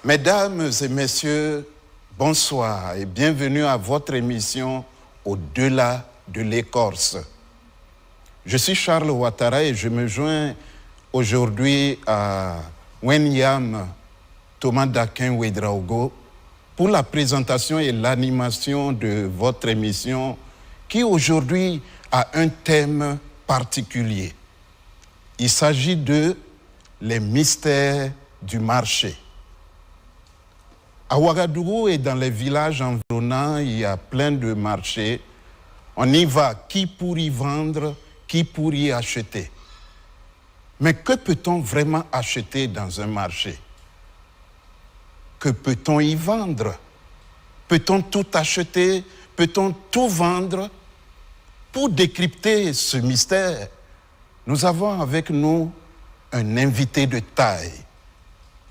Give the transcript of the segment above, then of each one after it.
Mesdames et messieurs, bonsoir et bienvenue à votre émission Au-delà de l'écorce. Je suis Charles Ouattara et je me joins aujourd'hui à Wenyam Thomas Dakin Ouedraogo pour la présentation et l'animation de votre émission qui aujourd'hui a un thème particulier. Il s'agit de les mystères du marché. À Ouagadougou et dans les villages environnants, il y a plein de marchés. On y va, qui pour y vendre, qui pour y acheter. Mais que peut-on vraiment acheter dans un marché? Que peut-on y vendre? Peut-on tout acheter? Peut-on tout vendre? Pour décrypter ce mystère, nous avons avec nous un invité de taille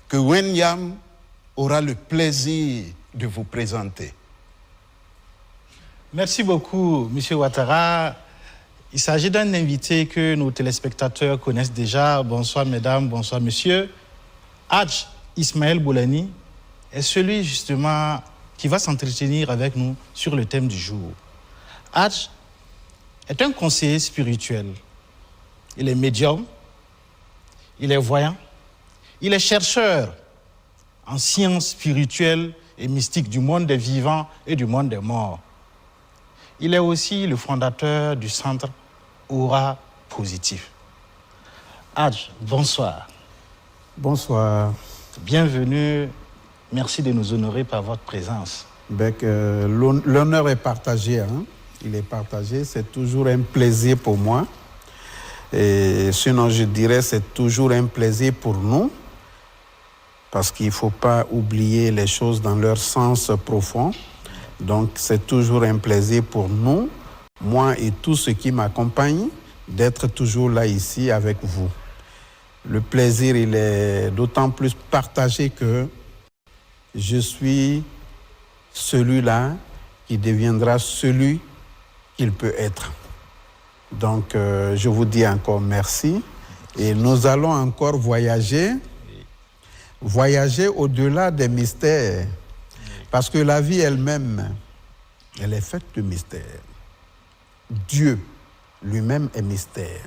que Wenyam aura le plaisir de vous présenter. Merci beaucoup, M. Ouattara. Il s'agit d'un invité que nos téléspectateurs connaissent déjà. Bonsoir, mesdames, bonsoir, monsieur. Hadj Ismaël Boulani est celui, justement, qui va s'entretenir avec nous sur le thème du jour. Hadj est un conseiller spirituel. Il est médium, il est voyant, il est chercheur en sciences spirituelles et mystiques du monde des vivants et du monde des morts. Il est aussi le fondateur du centre Aura Positif. Hadj, bonsoir. Bonsoir. Bienvenue. Merci de nous honorer par votre présence. L'honneur est partagé. Hein? Il est partagé. C'est toujours un plaisir pour moi. Et sinon, je dirais c'est toujours un plaisir pour nous. Parce qu'il ne faut pas oublier les choses dans leur sens profond. Donc, c'est toujours un plaisir pour nous, moi et tous ceux qui m'accompagnent, d'être toujours là, ici, avec vous. Le plaisir, il est d'autant plus partagé que je suis celui-là qui deviendra celui qu'il peut être. Donc, je vous dis encore merci. Et nous allons encore voyager au-delà des mystères. Parce que la vie elle-même, elle est faite de mystères. Dieu lui-même est mystère.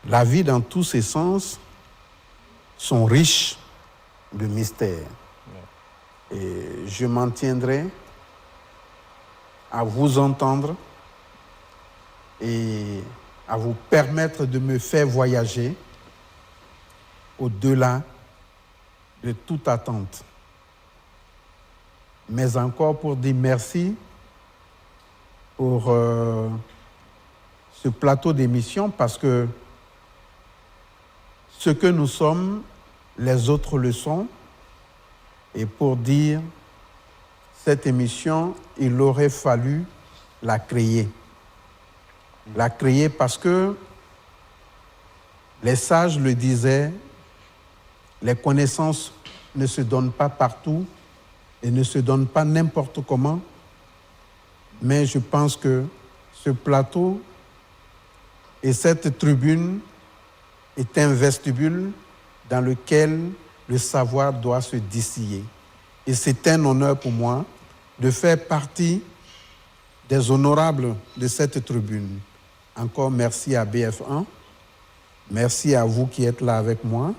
La vie dans tous ses sens sont riches de mystères. Et je m'en tiendrai à vous entendre et à vous permettre de me faire voyager au-delà de toute attente. Mais encore pour dire merci pour ce plateau d'émission parce que ce que nous sommes, les autres le sont. Et pour dire cette émission, il aurait fallu la créer. La créer parce que les sages le disaient, les connaissances ne se donnent pas partout et ne se donnent pas n'importe comment. Mais je pense que ce plateau et cette tribune est un vestibule dans lequel le savoir doit se distiller. Et c'est un honneur pour moi de faire partie des honorables de cette tribune. Encore merci à BF1. Merci à vous qui êtes là avec moi.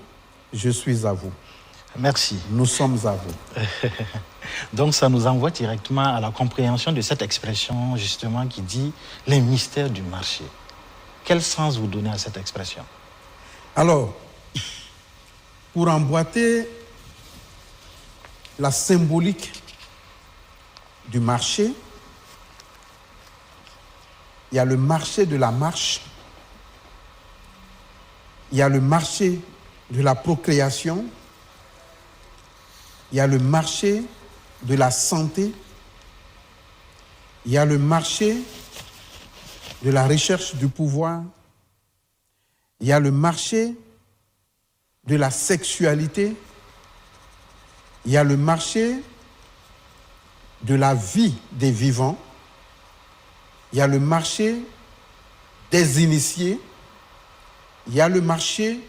Je suis à vous. Merci. Nous sommes à vous. Donc ça nous envoie directement à la compréhension de cette expression justement qui dit les mystères du marché. Quel sens vous donnez à cette expression? Alors, pour emboîter la symbolique du marché, il y a le marché de la marche, il y a le marché de la procréation, il y a le marché de la santé, il y a le marché de la recherche du pouvoir, il y a le marché de la sexualité, il y a le marché de la vie des vivants, il y a le marché des initiés, il y a le marché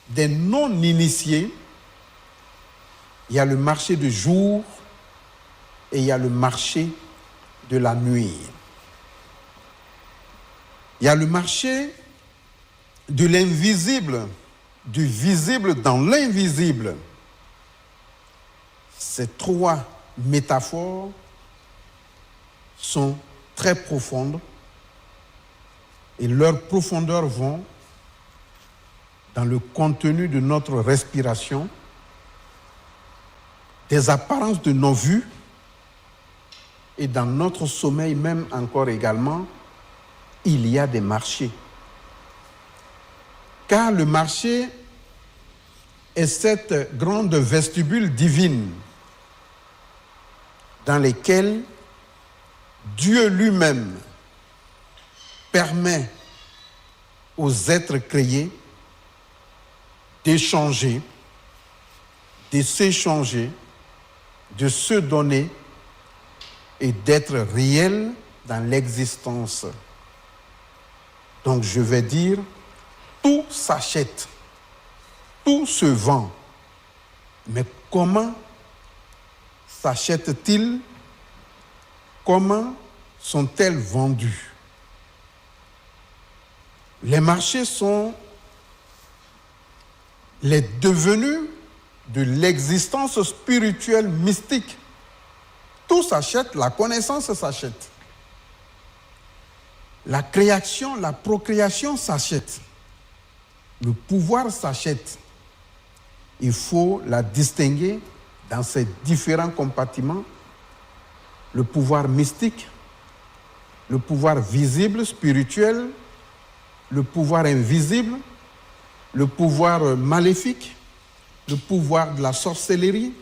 des non-initiés, Il y a le marché de jour et il y a le marché de la nuit. Il y a le marché de l'invisible, du visible dans l'invisible. Ces trois métaphores sont très profondes et leurs profondeurs vont dans le contenu de notre respiration, des apparences de nos vues et dans notre sommeil même encore également, il y a des marchés. Car le marché est cette grande vestibule divine dans laquelle Dieu lui-même permet aux êtres créés d'échanger, de s'échanger, de se donner et d'être réels dans l'existence. Donc je vais dire, tout s'achète, tout se vend. Mais comment s'achètent-ils? Comment sont-elles vendues? Les marchés sont les devenus de l'existence spirituelle mystique. Tout s'achète, la connaissance s'achète. La création, la procréation s'achète. Le pouvoir s'achète. Il faut la distinguer dans ces différents compartiments. Le pouvoir mystique, le pouvoir visible, spirituel, le pouvoir invisible, le pouvoir maléfique, le pouvoir de la sorcellerie,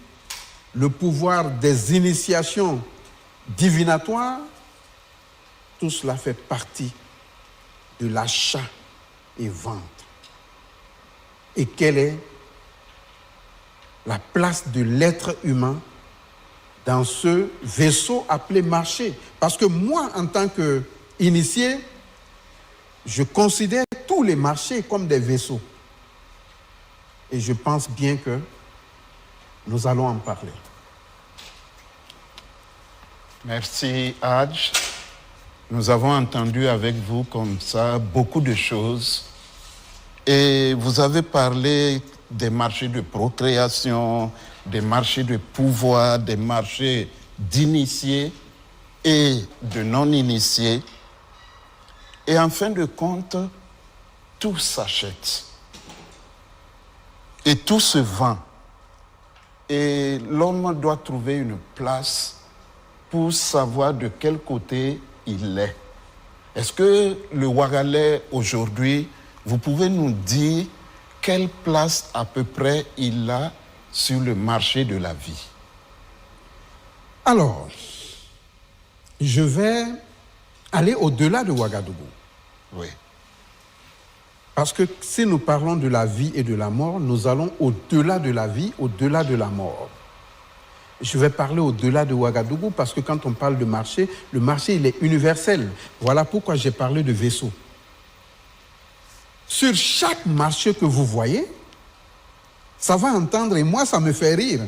le pouvoir des initiations divinatoires. Tout cela fait partie de l'achat et vente. Et quelle est la place de l'être humain dans ce vaisseau appelé marché? Parce que moi, en tant qu'initié, je considère tous les marchés comme des vaisseaux. Et je pense bien que nous allons en parler. Merci, Hadj. Nous avons entendu avec vous comme ça beaucoup de choses. Et vous avez parlé des marchés de procréation, des marchés de pouvoir, des marchés d'initiés et de non-initiés. Et en fin de compte, tout s'achète. Et tout se vend. Et l'homme doit trouver une place pour savoir de quel côté il est. Est-ce que le Ouagalais aujourd'hui, vous pouvez nous dire quelle place à peu près il a sur le marché de la vie? Alors, je vais aller au-delà de Ouagadougou. Oui. Parce que si nous parlons de la vie et de la mort, nous allons au-delà de la vie, au-delà de la mort. Je vais parler au-delà de Ouagadougou parce que quand on parle de marché, le marché il est universel. Voilà pourquoi j'ai parlé de vaisseau. Sur chaque marché que vous voyez, ça va entendre et moi ça me fait rire.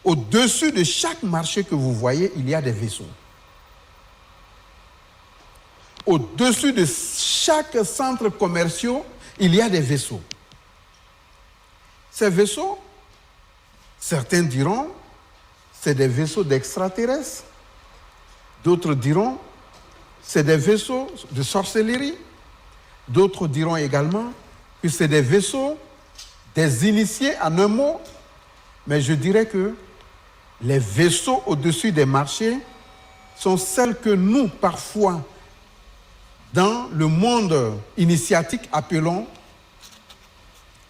Au-dessus de chaque marché que vous voyez, il y a des vaisseaux. Au-dessus de chaque centre commercial, il y a des vaisseaux. Ces vaisseaux, certains diront, c'est des vaisseaux d'extraterrestres. D'autres diront, c'est des vaisseaux de sorcellerie. D'autres diront également que c'est des vaisseaux des initiés en un mot. Mais je dirais que les vaisseaux au-dessus des marchés sont celles que nous, parfois, dans le monde initiatique, appelons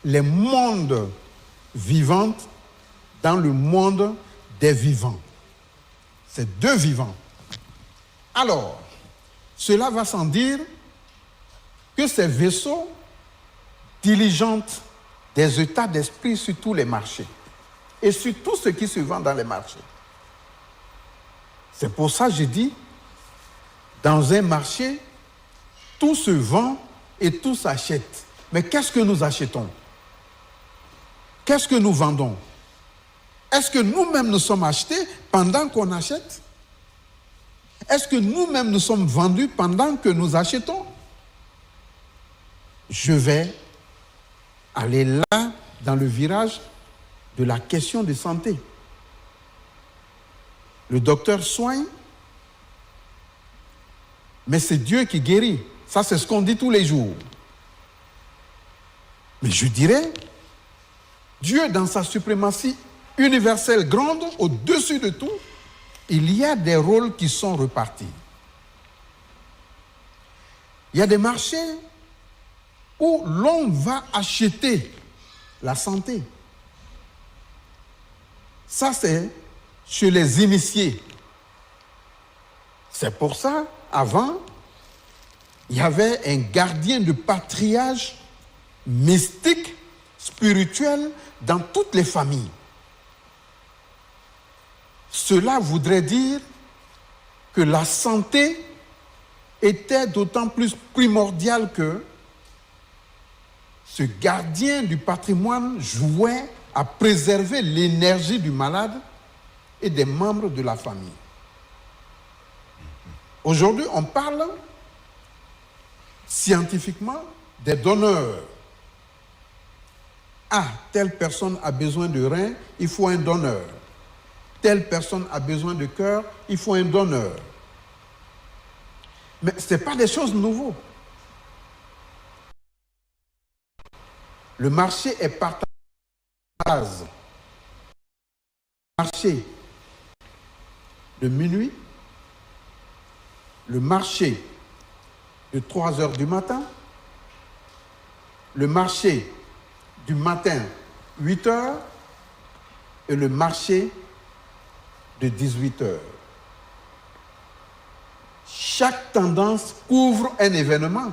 les mondes vivants dans le monde des vivants. C'est deux vivants. Alors, cela va sans dire que ces vaisseaux diligentent des états d'esprit sur tous les marchés et sur tout ce qui se vend dans les marchés. C'est pour ça que je dis, dans un marché, tout se vend et tout s'achète. Mais qu'est-ce que nous achetons? Qu'est-ce que nous vendons? Est-ce que nous-mêmes nous sommes achetés pendant qu'on achète? Est-ce que nous-mêmes nous sommes vendus pendant que nous achetons? Je vais aller là dans le virage de la question de santé. Le docteur soigne, mais c'est Dieu qui guérit. Ça, c'est ce qu'on dit tous les jours. Mais je dirais, Dieu, dans sa suprématie universelle grande, au-dessus de tout, il y a des rôles qui sont repartis. Il y a des marchés où l'on va acheter la santé. Ça, c'est chez les initiés. C'est pour ça, avant, il y avait un gardien de patriarche mystique, spirituel, dans toutes les familles. Cela voudrait dire que la santé était d'autant plus primordiale que ce gardien du patrimoine jouait à préserver l'énergie du malade et des membres de la famille. Aujourd'hui, on parle scientifiquement des donneurs. Ah, telle personne a besoin de rein, il faut un donneur. Telle personne a besoin de cœur, il faut un donneur. Mais ce n'est pas des choses nouvelles. Le marché est partagé. Le marché de minuit, le marché de 3 heures du matin, le marché du matin 8 heures et le marché de 18 heures. Chaque tendance couvre un événement.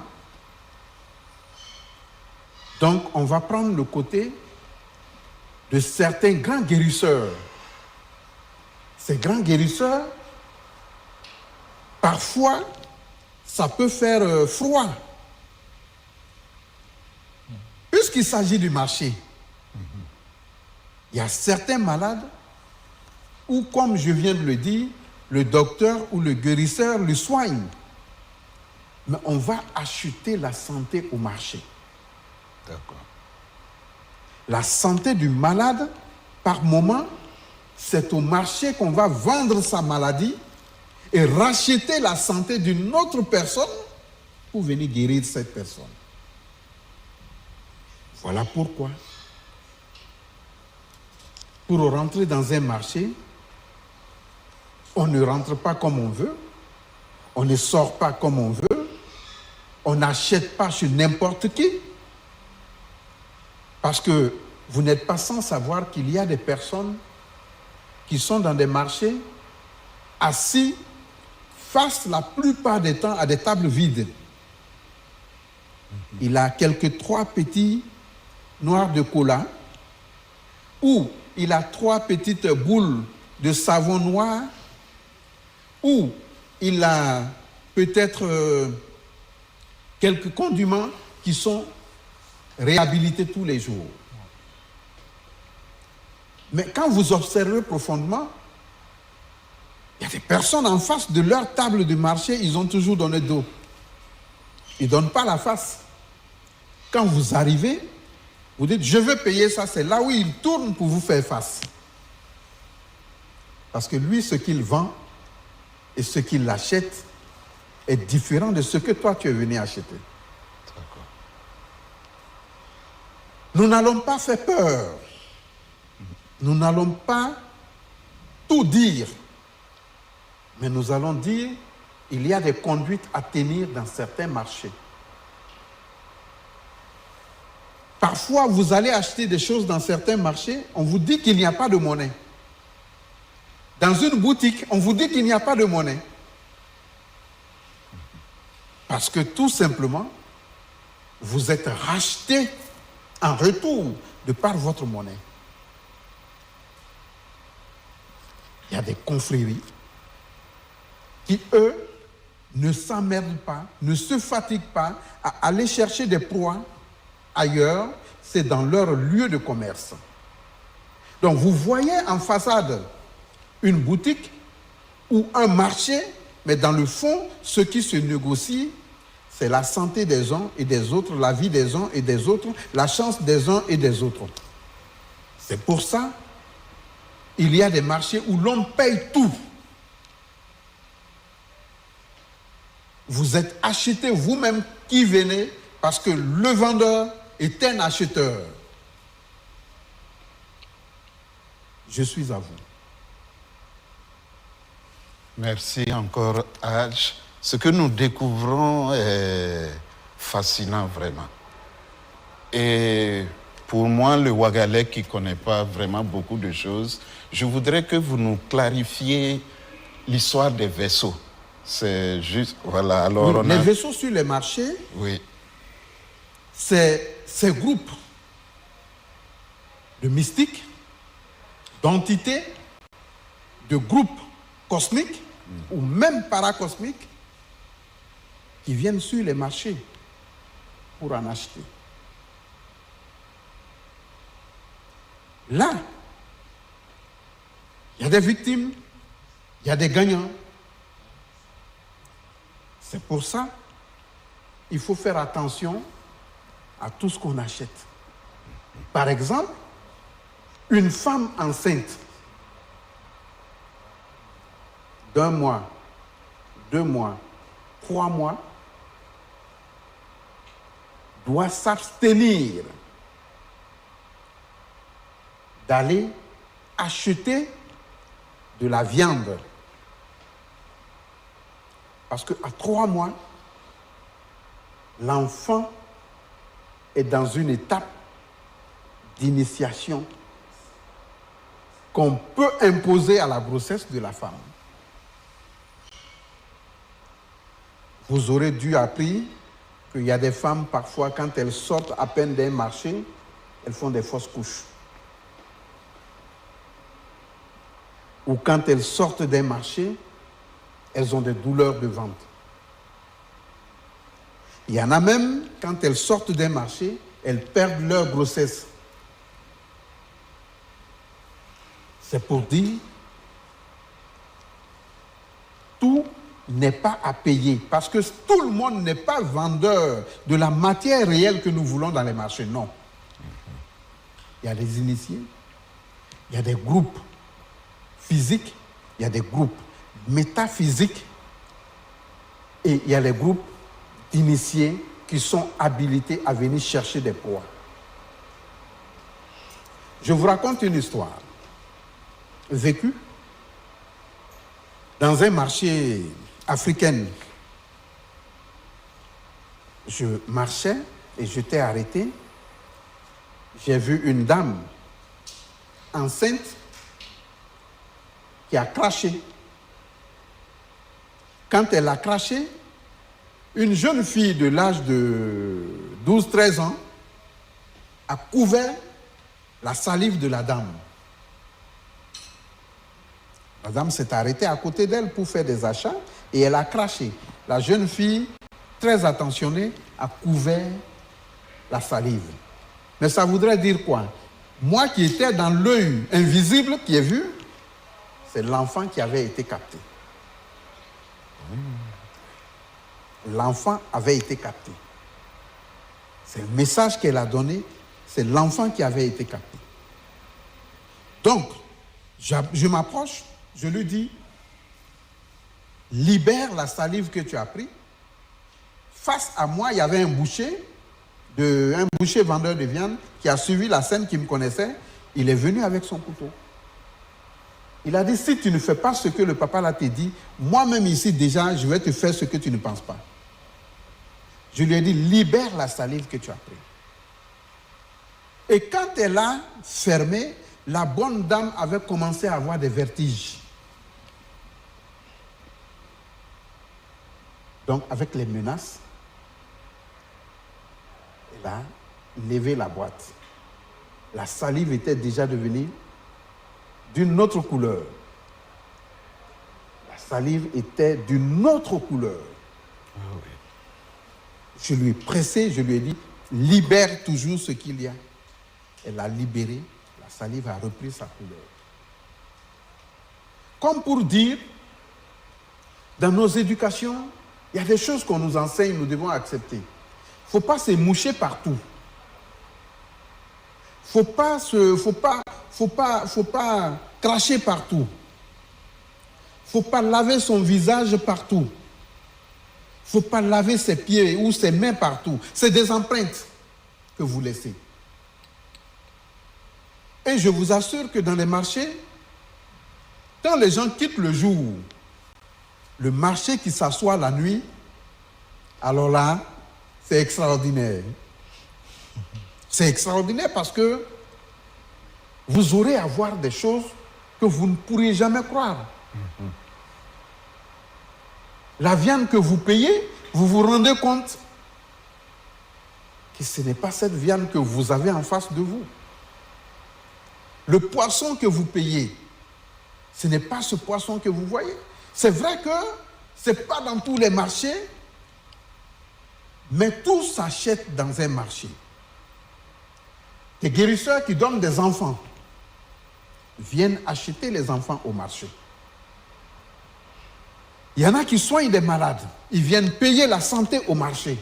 Donc, on va prendre le côté de certains grands guérisseurs. Ces grands guérisseurs, parfois, ça peut faire froid. Puisqu'il s'agit du marché, il y a certains malades où, comme je viens de le dire, le docteur ou le guérisseur le soigne. Mais on va acheter la santé au marché. D'accord. La santé du malade, par moment, c'est au marché qu'on va vendre sa maladie et racheter la santé d'une autre personne pour venir guérir cette personne. Voilà pourquoi, pour rentrer dans un marché, on ne rentre pas comme on veut, on ne sort pas comme on veut, on n'achète pas chez n'importe qui, parce que vous n'êtes pas sans savoir qu'il y a des personnes qui sont dans des marchés assis face la plupart des temps à des tables vides. Il a quelques 3 petits noirs de cola, ou il a 3 petites boules de savon noir, ou il a peut-être quelques condiments qui sont réhabilités tous les jours. Mais quand vous observez profondément, il y a des personnes en face de leur table de marché, ils ont toujours donné dos. Ils ne donnent pas la face. Quand vous arrivez, vous dites, je veux payer ça, c'est là où il tourne pour vous faire face. Parce que lui, ce qu'il vend et ce qu'il achète est différent de ce que toi, tu es venu acheter. D'accord. Nous n'allons pas faire peur. Nous n'allons pas tout dire. Mais nous allons dire, il y a des conduites à tenir dans certains marchés. Parfois, vous allez acheter des choses dans certains marchés, on vous dit qu'il n'y a pas de monnaie. Dans une boutique, on vous dit qu'il n'y a pas de monnaie. Parce que tout simplement, vous êtes racheté en retour de par votre monnaie. Il y a des confréries qui, eux, ne s'emmerdent pas, ne se fatiguent pas à aller chercher des proies ailleurs, c'est dans leur lieu de commerce. Donc vous voyez en façade une boutique ou un marché, mais dans le fond, ce qui se négocie, c'est la santé des uns et des autres, la vie des uns et des autres, la chance des uns et des autres. C'est pour ça qu'il y a des marchés où l'on paye tout. Vous êtes acheté vous-même qui venez parce que le vendeur est un acheteur. Je suis à vous. Merci encore, Hadj. Ce que nous découvrons est fascinant vraiment. Et pour moi, le Ouagalais qui ne connaît pas vraiment beaucoup de choses, je voudrais que vous nous clarifiez l'histoire des vaisseaux. C'est juste, voilà. Alors Oui, les vaisseaux sur les marchés, oui. c'est ces groupes de mystiques, d'entités, de groupes cosmiques ou même paracosmiques qui viennent sur les marchés pour en acheter. Là, il y a des victimes, il y a des gagnants. C'est pour ça qu'il faut faire attention à tout ce qu'on achète. Par exemple, une femme enceinte d'1 mois, 2 mois, 3 mois doit s'abstenir d'aller acheter de la viande. Parce qu'à 3 mois, l'enfant est dans une étape d'initiation qu'on peut imposer à la grossesse de la femme. Vous aurez dû apprendre qu'il y a des femmes, parfois, quand elles sortent à peine d'un marché, elles font des fausses couches. Ou quand elles sortent d'un marché, elles ont des douleurs de ventre. Il y en a même, quand elles sortent d'un marché, elles perdent leur grossesse. C'est pour dire, tout n'est pas à payer. Parce que tout le monde n'est pas vendeur de la matière réelle que nous voulons dans les marchés. Non. Il y a des initiés, il y a des groupes physiques, il y a des groupes métaphysiques et il y a les groupes d'initiés qui sont habilités à venir chercher des proies. Je vous raconte une histoire vécue dans un marché africain. Je marchais et j'étais arrêté. J'ai vu une dame enceinte qui a craché. Quand elle a craché, une jeune fille de l'âge de 12-13 ans a couvert la salive de la dame. La dame s'est arrêtée à côté d'elle pour faire des achats et elle a craché. La jeune fille, très attentionnée, a couvert la salive. Mais ça voudrait dire quoi? Moi qui étais dans l'œil invisible qui est vu, c'est l'enfant qui avait été capté. L'enfant avait été capté. C'est le message qu'elle a donné, c'est l'enfant qui avait été capté. Donc, je m'approche, je lui dis, libère la salive que tu as prise. Face à moi, il y avait un boucher vendeur de viande qui a suivi la scène, qui me connaissait. Il est venu avec son couteau. Il a dit, si tu ne fais pas ce que le papa là t'a dit, moi-même ici déjà, je vais te faire ce que tu ne penses pas. Je lui ai dit, libère la salive que tu as prise. Et quand elle a fermé, la bonne dame avait commencé à avoir des vertiges. Donc, avec les menaces, elle a levé la boîte. La salive était déjà devenue d'une autre couleur. La salive était d'une autre couleur. Ah oui. Je lui ai pressé, je lui ai dit, libère toujours ce qu'il y a. Elle a libéré la salive a repris sa couleur. Comme pour dire, dans nos éducations, il y a des choses qu'on nous enseigne, nous devons accepter. Il ne faut pas se moucher partout. Faut pas cracher partout. Faut pas laver son visage partout. Faut pas laver ses pieds ou ses mains partout. C'est des empreintes que vous laissez. Et je vous assure que dans les marchés, quand les gens quittent le jour, le marché qui s'assoit la nuit, alors là, c'est extraordinaire. C'est extraordinaire parce que vous aurez à voir des choses que vous ne pourriez jamais croire. La viande que vous payez, vous vous rendez compte que ce n'est pas cette viande que vous avez en face de vous. Le poisson que vous payez, ce n'est pas ce poisson que vous voyez. C'est vrai que ce n'est pas dans tous les marchés, mais tout s'achète dans un marché. Des guérisseurs qui donnent des enfants viennent acheter les enfants au marché. Il y en a qui soignent des malades. Ils viennent payer la santé au marché.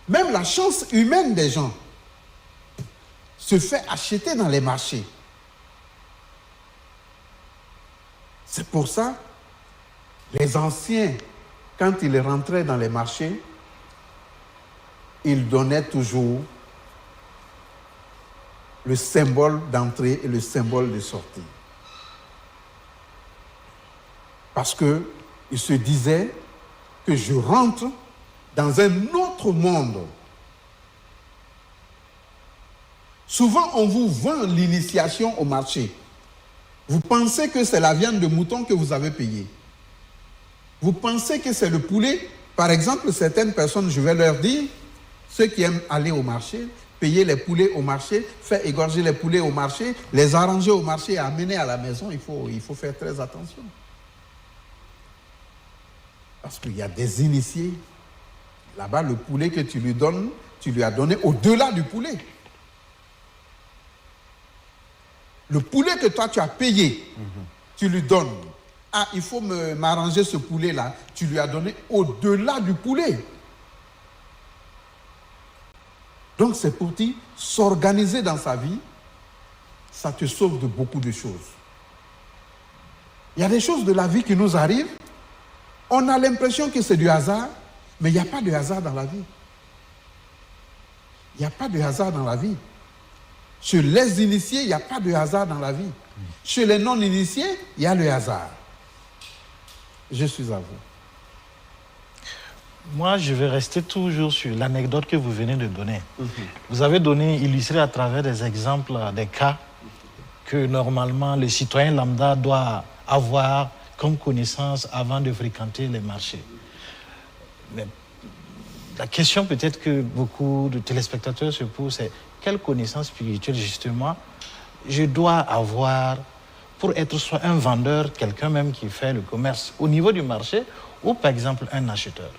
Même la chance humaine des gens se fait acheter dans les marchés. C'est pour ça, les anciens, quand ils rentraient dans les marchés, ils donnaient toujours le symbole d'entrée et le symbole de sortie. Parce qu'ils se disaient que je rentre dans un autre monde. Souvent, on vous vend l'initiation au marché. Vous pensez que c'est la viande de mouton que vous avez payée. Vous pensez que c'est le poulet. Par exemple, certaines personnes, je vais leur dire, ceux qui aiment aller au marché, payer les poulets au marché, faire égorger les poulets au marché, les arranger au marché et amener à la maison, il faut faire très attention. Parce qu'il y a des initiés. Là-bas, le poulet que tu lui donnes, tu lui as donné au-delà du poulet. Le poulet que toi, tu as payé, tu lui donnes. Ah, il faut m'arranger ce poulet-là. Tu lui as donné au-delà du poulet. Donc, c'est pour dire, s'organiser dans sa vie, ça te sauve de beaucoup de choses. Il y a des choses de la vie qui nous arrivent. On a l'impression que c'est du hasard, mais il n'y a pas de hasard dans la vie. Il n'y a pas de hasard dans la vie. Chez les initiés, il n'y a pas de hasard dans la vie. Chez les non-initiés, il y a le hasard. Je suis à vous. Moi, je vais rester toujours sur l'anecdote que vous venez de donner. Vous avez illustré à travers des exemples, des cas que normalement le citoyen lambda doit avoir comme connaissance avant de fréquenter les marchés. Mais la question peut-être que beaucoup de téléspectateurs se posent, c'est quelle connaissance spirituelle justement je dois avoir pour être soit un vendeur, quelqu'un même qui fait le commerce au niveau du marché, ou par exemple un acheteur.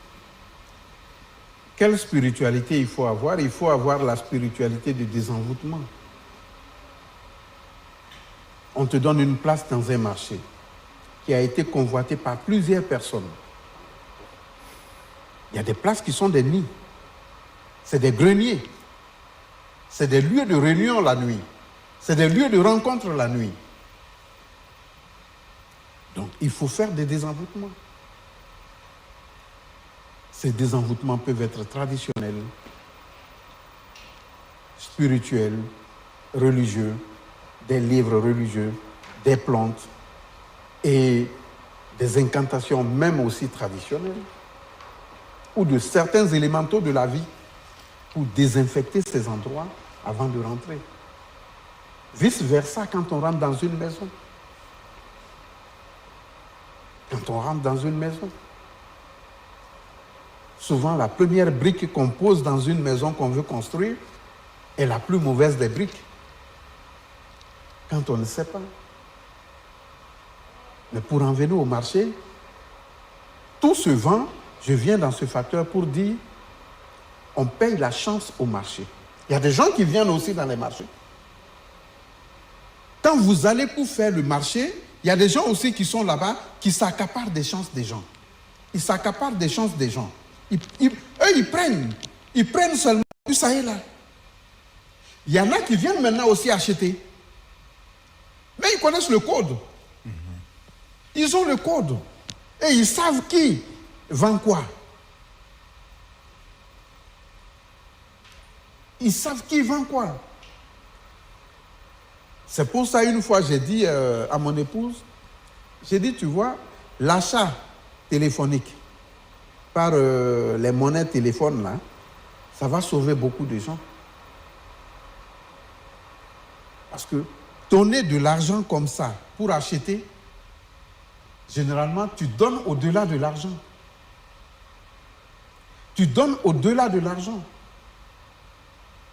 Quelle spiritualité il faut avoir? Il faut avoir la spiritualité du désenvoûtement. On te donne une place dans un marché qui a été convoité par plusieurs personnes. Il y a des places qui sont des nids. C'est des greniers. C'est des lieux de réunion la nuit. C'est des lieux de rencontre la nuit. Donc, il faut faire des désenvoûtements. Ces désenvoûtements peuvent être traditionnels, spirituels, religieux, des livres religieux, des plantes et des incantations même aussi traditionnelles ou de certains élémentaux de la vie pour désinfecter ces endroits avant de rentrer. Vice-versa quand on rentre dans une maison. Quand on rentre dans une maison, souvent la première brique qu'on pose dans une maison qu'on veut construire est la plus mauvaise des briques. Quand on ne sait pas. Mais pour en venir au marché, tout se vend. Je viens dans ce facteur pour dire on paye la chance au marché. Il y a des gens qui viennent aussi dans les marchés. quand vous allez pour faire le marché, il y a des gens aussi qui sont là-bas qui s'accaparent des chances des gens. Ils s'accaparent des chances des gens. Eux, ils prennent. Ils prennent seulement, puis ça y est là. Il y en a qui viennent maintenant aussi acheter. Mais ils connaissent le code. Ils ont le code. Et ils savent qui vend quoi. Ils savent qui vend quoi. C'est pour ça, une fois, j'ai dit à mon épouse, j'ai dit, tu vois, l'achat téléphonique par les monnaies téléphones, là, ça va sauver beaucoup de gens. Parce que donner de l'argent comme ça pour acheter, généralement, tu donnes au-delà de l'argent. Tu donnes au-delà de l'argent.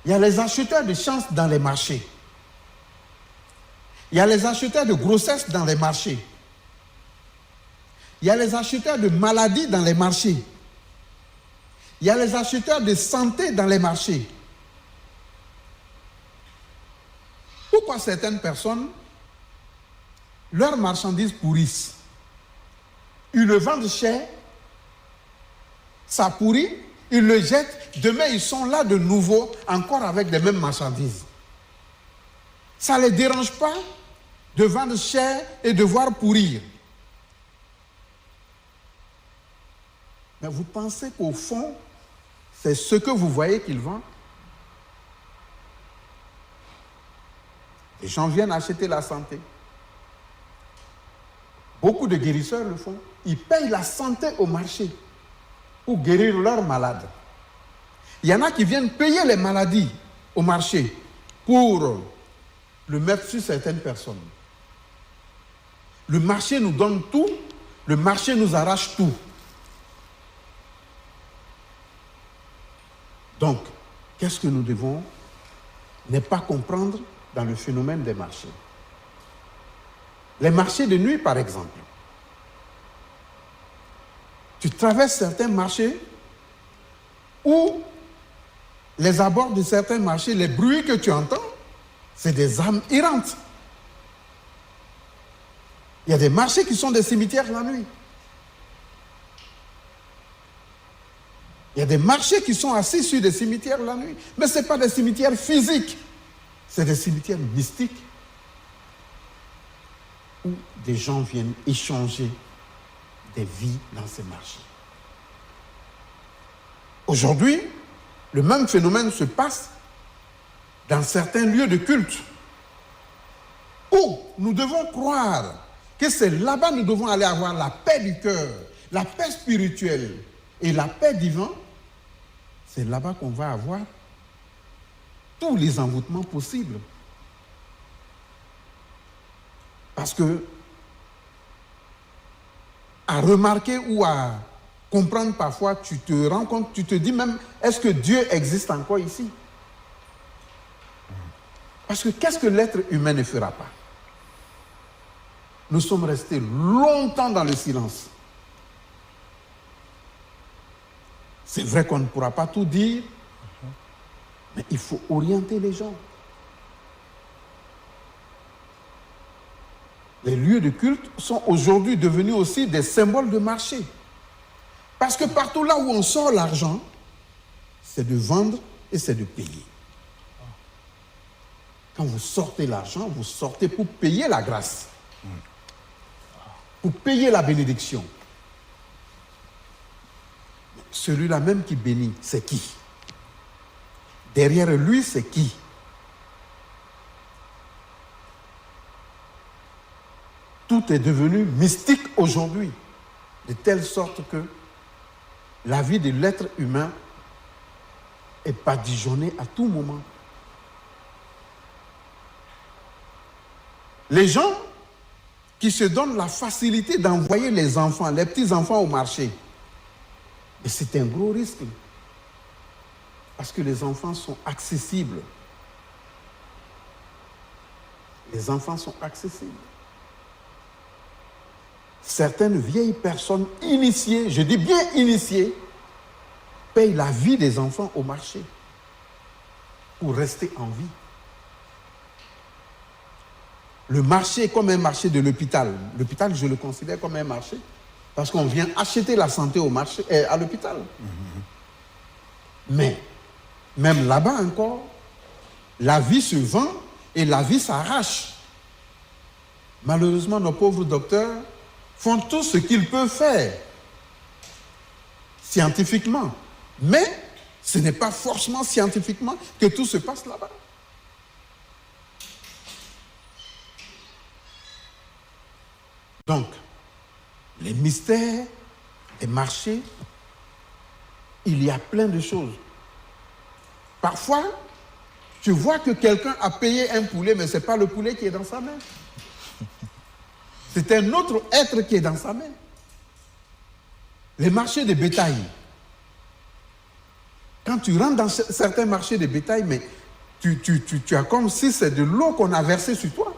Il y a les acheteurs de chance dans les marchés. Il y a les acheteurs de grossesse dans les marchés. Il y a les acheteurs de maladies dans les marchés. Il y a les acheteurs de santé dans les marchés. Pourquoi certaines personnes, leurs marchandises pourrissent? Ils le vendent cher, ça pourrit, ils le jettent, demain ils sont là de nouveau, encore avec les mêmes marchandises. Ça ne les dérange pas de vendre cher et de voir pourrir. Mais vous pensez qu'au fond, c'est ce que vous voyez qu'ils vendent? Les gens viennent acheter la santé. Beaucoup de guérisseurs le font. Ils payent la santé au marché pour guérir leurs malades. Il y en a qui viennent payer les maladies au marché pour le mettre sur certaines personnes. Le marché nous donne tout, le marché nous arrache tout. Donc, qu'est-ce que nous devons ne pas comprendre dans le phénomène des marchés? Les marchés de nuit, par exemple. Tu traverses certains marchés où les abords de certains marchés, les bruits que tu entends, c'est des âmes errantes. Il y a des marchés qui sont des cimetières la nuit. Il y a des marchés qui sont assis sur des cimetières la nuit. Mais ce n'est pas des cimetières physiques. C'est des cimetières mystiques où des gens viennent échanger des vies dans ces marchés. Aujourd'hui, le même phénomène se passe dans certains lieux de culte où nous devons croire que c'est là-bas que nous devons aller avoir la paix du cœur, la paix spirituelle et la paix divine. C'est là-bas qu'on va avoir tous les envoûtements possibles. Parce que, à remarquer ou à comprendre parfois, tu te rends compte, tu te dis même, est-ce que Dieu existe encore ici? Parce que qu'est-ce que l'être humain ne fera pas? Nous sommes restés longtemps dans le silence. C'est vrai qu'on ne pourra pas tout dire, mais il faut orienter les gens. Les lieux de culte sont aujourd'hui devenus aussi des symboles de marché. Parce que partout là où on sort l'argent, c'est de vendre et c'est de payer. Quand vous sortez l'argent, vous sortez pour payer la grâce. Pour payer la bénédiction. Celui-là même qui bénit, c'est qui? Derrière lui, c'est qui? Tout est devenu mystique aujourd'hui, de telle sorte que la vie de l'être humain est badigeonnée à tout moment. Les gens qui se donnent la facilité d'envoyer les enfants, les petits-enfants au marché, et c'est un gros risque. Parce que les enfants sont accessibles. Les enfants sont accessibles. Certaines vieilles personnes initiées, je dis bien initiées, payent la vie des enfants au marché pour rester en vie. le marché comme un marché de l'hôpital. L'hôpital, je le considère comme un marché parce qu'on vient acheter la santé au marché, à l'hôpital. Mais, même là-bas encore, la vie se vend et la vie s'arrache. Malheureusement, nos pauvres docteurs font tout ce qu'ils peuvent faire scientifiquement. Mais ce n'est pas forcément scientifiquement que tout se passe là-bas. Donc, les mystères des marchés, il y a plein de choses. Parfois, tu vois que quelqu'un a payé un poulet, mais ce n'est pas le poulet qui est dans sa main. C'est un autre être qui est dans sa main. Les marchés de bétail. Quand tu rentres dans certains marchés de bétail, mais tu as comme si c'est de l'eau qu'on a versée sur toi.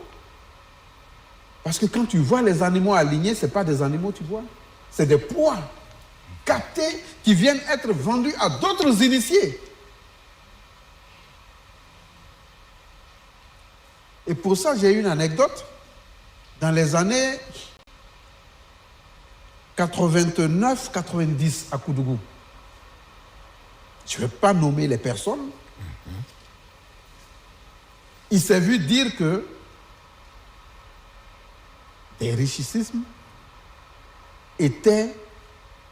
Parce que quand tu vois les animaux alignés, ce n'est pas des animaux, tu vois. C'est des poids captés qui viennent être vendus à d'autres initiés. Et pour ça, j'ai une anecdote. Dans les années 89-90 à Koudougou, je ne vais pas nommer les personnes, il s'est vu dire que des richissismes étaient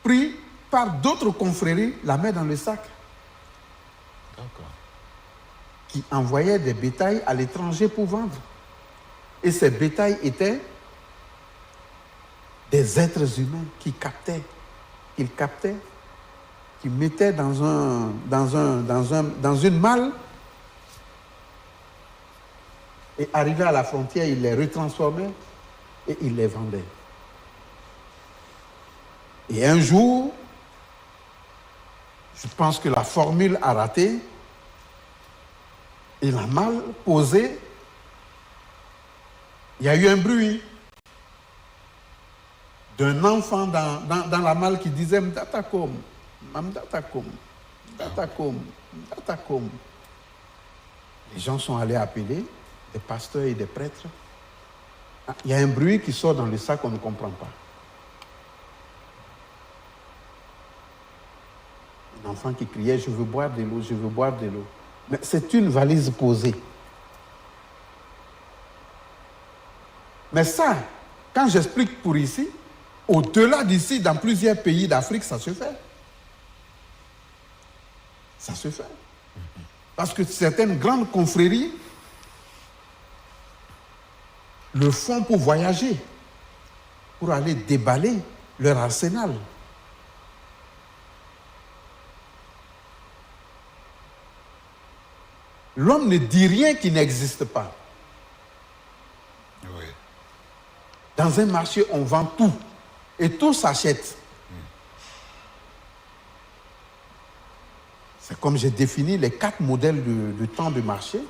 pris par d'autres confréries, la main dans le sac. D'accord. Qui envoyaient des bétails à l'étranger pour vendre. Et ces bétails étaient des êtres humains qui captaient, qui mettaient dans une malle et arrivaient à la frontière, ils les retransformaient et ils les vendaient. Et un jour, je pense que la formule a raté, et la malle posée, il y a eu un bruit d'un enfant dans la malle qui disait « Mdatakom, Mdatakom, Mdatakom, Mdatakom ». Les gens sont allés appeler des pasteurs et des prêtres. Il y a un bruit qui sort dans le sac qu'on ne comprend pas. Un enfant qui criait « Je veux boire de l'eau, je veux boire de l'eau ». Mais c'est une valise posée. Mais ça, quand j'explique pour ici, au-delà d'ici, dans plusieurs pays d'Afrique, ça se fait. Ça se fait. Parce que certaines grandes confréries le font pour voyager, pour aller déballer leur arsenal. L'homme ne dit rien qui n'existe pas. Oui. Dans un marché, on vend tout. Et tout s'achète. C'est comme j'ai défini les 4 modèles de temps de marché.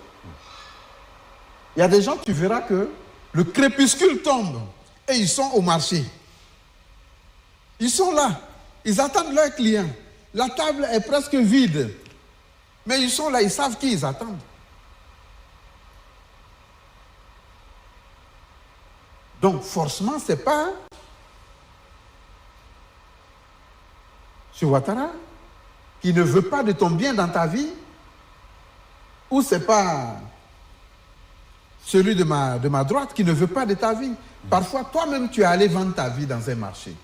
Il y a des gens, tu verras que le crépuscule tombe et ils sont au marché. Ils sont là. Ils attendent leurs clients. La table est presque vide. Mais ils sont là, ils savent qui ils attendent. Donc, forcément, ce n'est pas M. Ouattara qui ne veut pas de ton bien dans ta vie, ou ce n'est pas celui de ma droite qui ne veut pas de ta vie. Parfois, toi-même, tu es allé vendre ta vie dans un marché.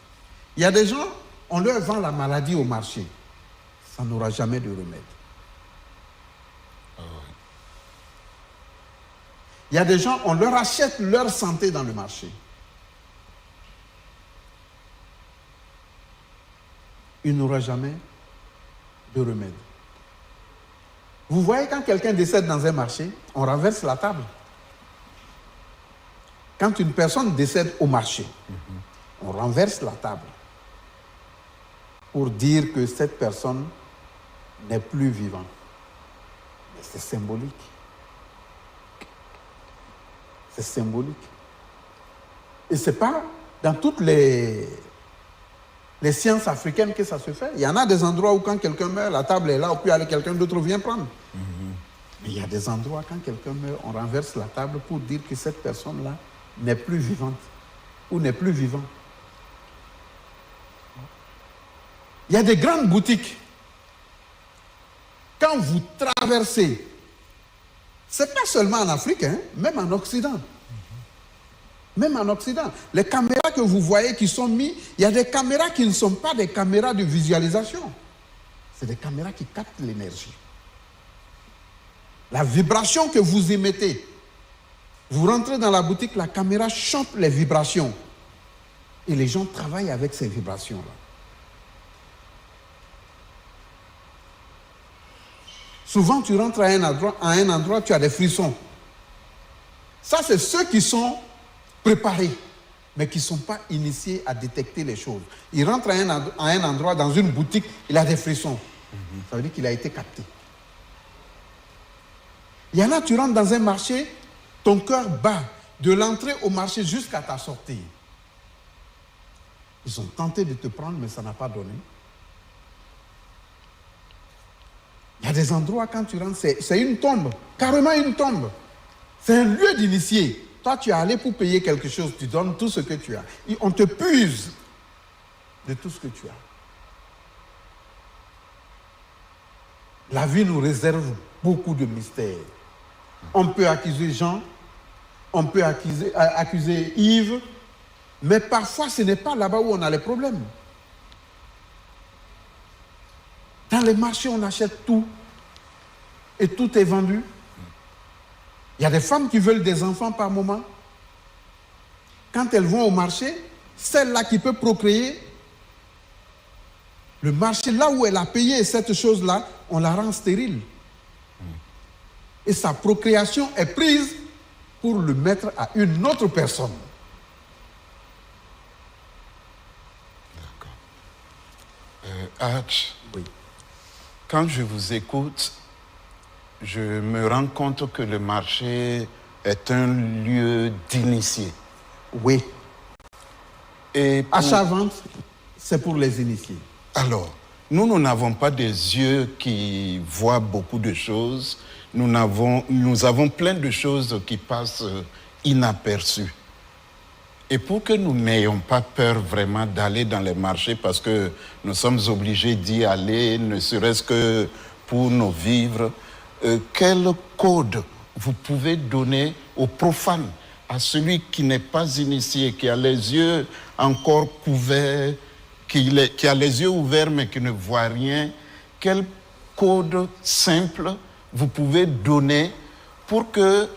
Il y a des gens, on leur vend la maladie au marché. Ça n'aura jamais de remède. Il y a des gens, on leur achète leur santé dans le marché. Il n'aura jamais de remède. Vous voyez, quand quelqu'un décède dans un marché, on renverse la table. Quand une personne décède au marché, on renverse la table pour dire que cette personne n'est plus vivante. Mais c'est symbolique. C'est symbolique. Et ce n'est pas dans toutes les sciences africaines que ça se fait. Il y en a des endroits où quand quelqu'un meurt, la table est là, puis quelqu'un d'autre vient prendre. Mais Mais il y a des endroits, quand quelqu'un meurt, on renverse la table pour dire que cette personne-là n'est plus vivante ou n'est plus vivant. Il y a des grandes boutiques. Quand vous traversez, ce n'est pas seulement en Afrique, hein, même en Occident. Même en Occident. Les caméras que vous voyez qui sont mises, il y a des caméras qui ne sont pas des caméras de visualisation. C'est des caméras qui captent l'énergie. La vibration que vous émettez, vous rentrez dans la boutique, la caméra chante les vibrations. Et les gens travaillent avec ces vibrations-là. Souvent, tu rentres à un endroit, tu as des frissons. Ça, c'est ceux qui sont préparés, mais qui ne sont pas initiés à détecter les choses. Il rentre à un endroit, dans une boutique, il a des frissons. Ça veut dire qu'il a été capté. Il y en a, tu rentres dans un marché, ton cœur bat de l'entrée au marché jusqu'à ta sortie. Ils ont tenté de te prendre, mais ça n'a pas donné. Il y a des endroits, quand tu rentres, c'est une tombe, carrément une tombe. C'est un lieu d'initié. Toi, tu es allé pour payer quelque chose, tu donnes tout ce que tu as. Et on te puise de tout ce que tu as. La vie nous réserve beaucoup de mystères. On peut accuser Jean, on peut accuser Yves, mais parfois ce n'est pas là-bas où on a les problèmes. Dans les marchés, on achète tout et tout est vendu. Il y a des femmes qui veulent des enfants par moment. Quand elles vont au marché, celle-là qui peut procréer, le marché, là où elle a payé cette chose-là, on la rend stérile. Et sa procréation est prise pour le mettre à une autre personne. D'accord. Hatch, oui. Quand je vous écoute, je me rends compte que le marché est un lieu d'initiés. Oui. Et Achat-vente, c'est pour les initiés. Alors, nous n'avons pas des yeux qui voient beaucoup de choses. Nous avons plein de choses qui passent inaperçues. Et pour que nous n'ayons pas peur vraiment d'aller dans les marchés, parce que nous sommes obligés d'y aller, ne serait-ce que pour nos vivres, quel code vous pouvez donner aux profanes, à celui qui n'est pas initié, qui a les yeux encore couverts, qui a les yeux ouverts mais qui ne voit rien? Quel code simple vous pouvez donner pour que,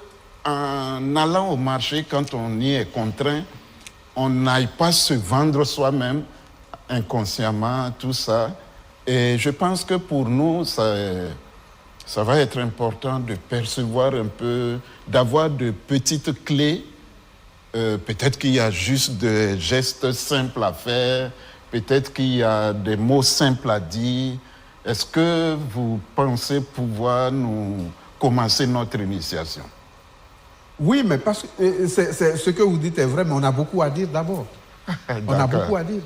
en allant au marché, quand on y est contraint, on n'aille pas se vendre soi-même inconsciemment, tout ça. Et je pense que pour nous, ça va être important de percevoir un peu, d'avoir de petites clés. Peut-être qu'il y a juste des gestes simples à faire, peut-être qu'il y a des mots simples à dire. Est-ce que vous pensez pouvoir nous commencer notre initiation? Oui, mais parce que ce que vous dites est vrai, mais on a beaucoup à dire d'abord. On a beaucoup à dire.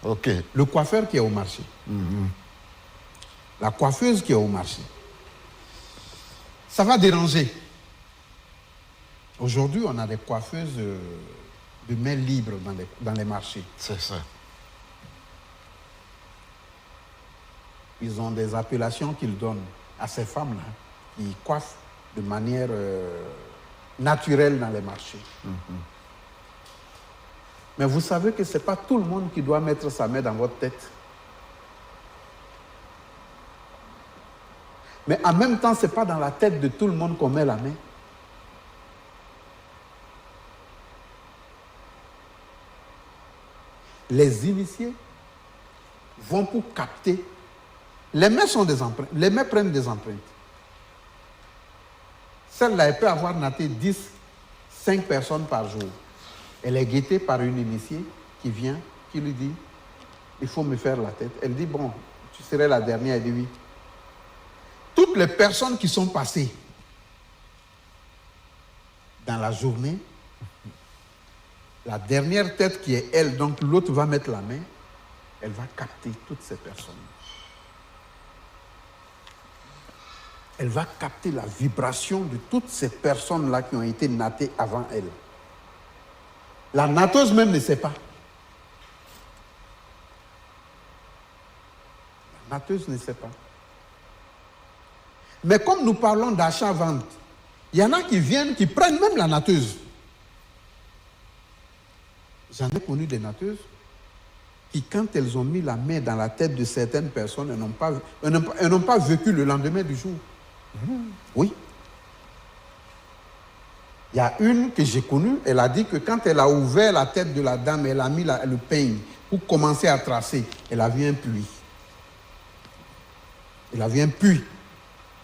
Ok. Le coiffeur qui est au marché. La coiffeuse qui est au marché. Ça va déranger. Aujourd'hui, on a des coiffeuses de main libre dans les marchés. C'est ça. Ils ont des appellations qu'ils donnent à ces femmes-là qui coiffent de manière naturelle dans les marchés. Mais vous savez que ce n'est pas tout le monde qui doit mettre sa main dans votre tête. Mais en même temps, ce n'est pas dans la tête de tout le monde qu'on met la main. Les initiés vont pour capter. Les mains sont des empreintes. Les mains prennent des empreintes. Celle-là, elle peut avoir naté 5 personnes par jour. Elle est guettée par une initiée qui vient, qui lui dit, il faut me faire la tête. Elle dit, bon, tu serais la dernière. Elle dit oui. Toutes les personnes qui sont passées dans la journée, la dernière tête qui est elle, donc l'autre va mettre la main, elle va capter toutes ces personnes. elle va capter la vibration de toutes ces personnes-là qui ont été nattées avant elle. La natteuse même ne sait pas. La natteuse ne sait pas. Mais comme nous parlons d'achat-vente, il y en a qui viennent, qui prennent même la natteuse. J'en ai connu des natteuses qui, quand elles ont mis la main dans la tête de certaines personnes, elles n'ont pas vécu le lendemain du jour. Oui. Il y a une que j'ai connue, elle a dit que quand elle a ouvert la tête de la dame, elle a mis le peigne pour commencer à tracer, elle a vu un puits. Elle a vu un puits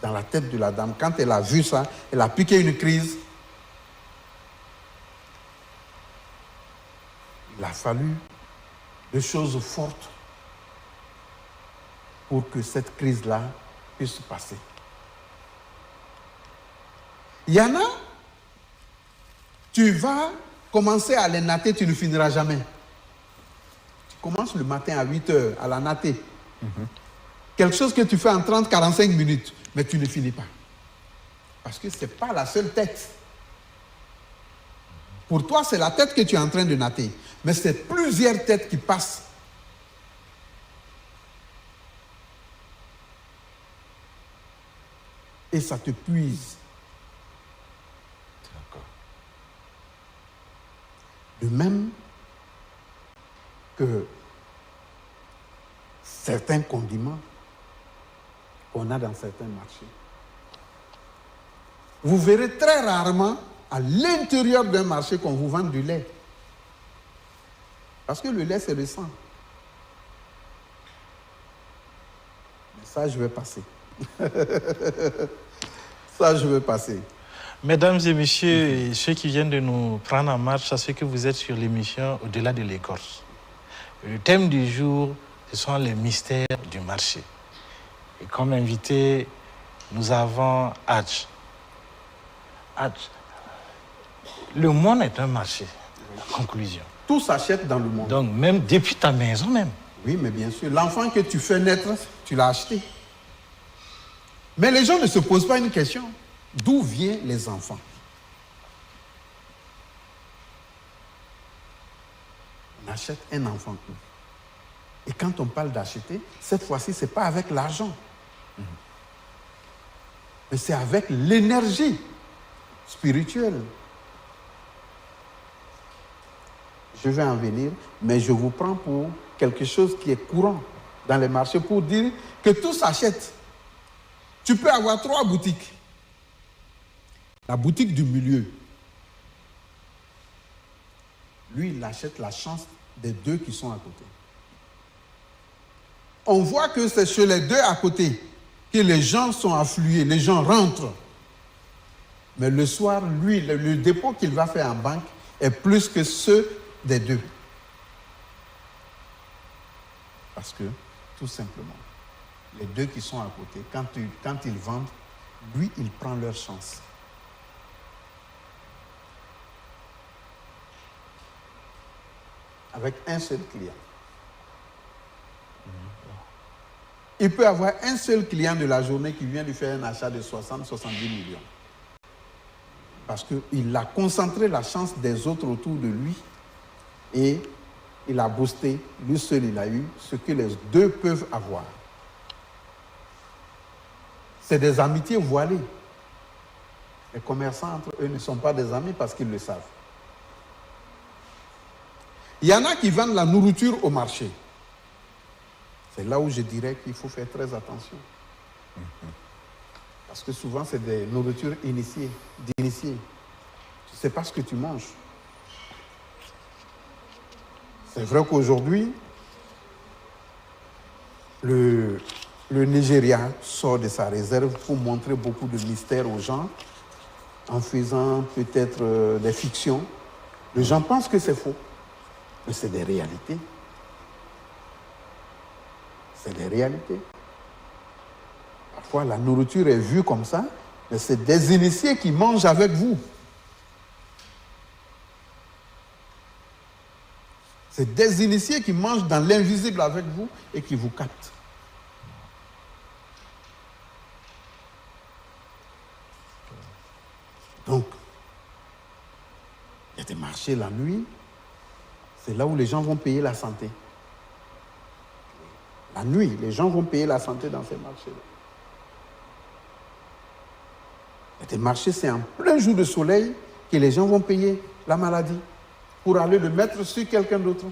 dans la tête de la dame. Quand elle a vu ça, elle a piqué une crise. Il a fallu des choses fortes pour que cette crise-là puisse passer. Il y en a, tu vas commencer à les natter, tu ne finiras jamais. Tu commences le matin à 8 heures à la natter. Quelque chose que tu fais en 30-45 minutes, mais tu ne finis pas. Parce que ce n'est pas la seule tête. Pour toi, c'est la tête que tu es en train de natter. Mais c'est plusieurs têtes qui passent. Et ça te puise. D'accord. De même que certains condiments qu'on a dans certains marchés. Vous verrez très rarement à l'intérieur d'un marché qu'on vous vende du lait. Parce que le lait, c'est le sang. Mais ça, je vais passer. Ça, je vais passer. Mesdames et messieurs, et ceux qui viennent de nous prendre en marche, sachez que vous êtes sur l'émission Au-delà de l'écorce. Le thème du jour, ce sont les mystères du marché. Et comme invité, nous avons Hadj. Hadj, le monde est un marché. Conclusion. Tout s'achète dans le monde. Donc, même depuis ta maison même. Oui, mais bien sûr. L'enfant que tu fais naître, tu l'as acheté. Mais les gens ne se posent pas une question. D'où viennent les enfants? On achète un enfant. Et quand on parle d'acheter, cette fois-ci, ce n'est pas avec l'argent. Mais c'est avec l'énergie spirituelle. Je vais en venir, mais je vous prends pour quelque chose qui est courant dans les marchés pour dire que tout s'achète. Tu peux avoir 3 boutiques. La boutique du milieu, lui, il achète la chance des 2 qui sont à côté. On voit que c'est chez les 2 à côté que les gens sont afflués, les gens rentrent. Mais le soir, lui, le dépôt qu'il va faire en banque est plus que ceux des 2. Parce que, tout simplement, les 2 qui sont à côté, quand ils vendent, lui, il prend leur chance. Avec un seul client. Il peut avoir un seul client de la journée qui vient lui faire un achat de 60-70 millions. Parce qu'il a concentré la chance des autres autour de lui et il a boosté, lui seul il a eu ce que les 2 peuvent avoir. C'est des amitiés voilées. Les commerçants entre eux ne sont pas des amis parce qu'ils le savent. Il y en a qui vendent la nourriture au marché. C'est là où je dirais qu'il faut faire très attention. Parce que souvent, c'est des nourritures d'initiés. Tu ne sais pas ce que tu manges. C'est vrai qu'aujourd'hui, le Nigeria sort de sa réserve pour montrer beaucoup de mystères aux gens, en faisant peut-être des fictions. Les gens pensent que c'est faux, mais c'est des réalités. C'est des réalités. Parfois, la nourriture est vue comme ça, mais c'est des initiés qui mangent avec vous. C'est des initiés qui mangent dans l'invisible avec vous et qui vous captent. Donc, il y a des marchés la nuit, c'est là où les gens vont payer la santé. La nuit, les gens vont payer la santé dans ces marchés-là. Il y a des marchés, c'est en plein jour de soleil que les gens vont payer la maladie pour aller le mettre sur quelqu'un d'autre.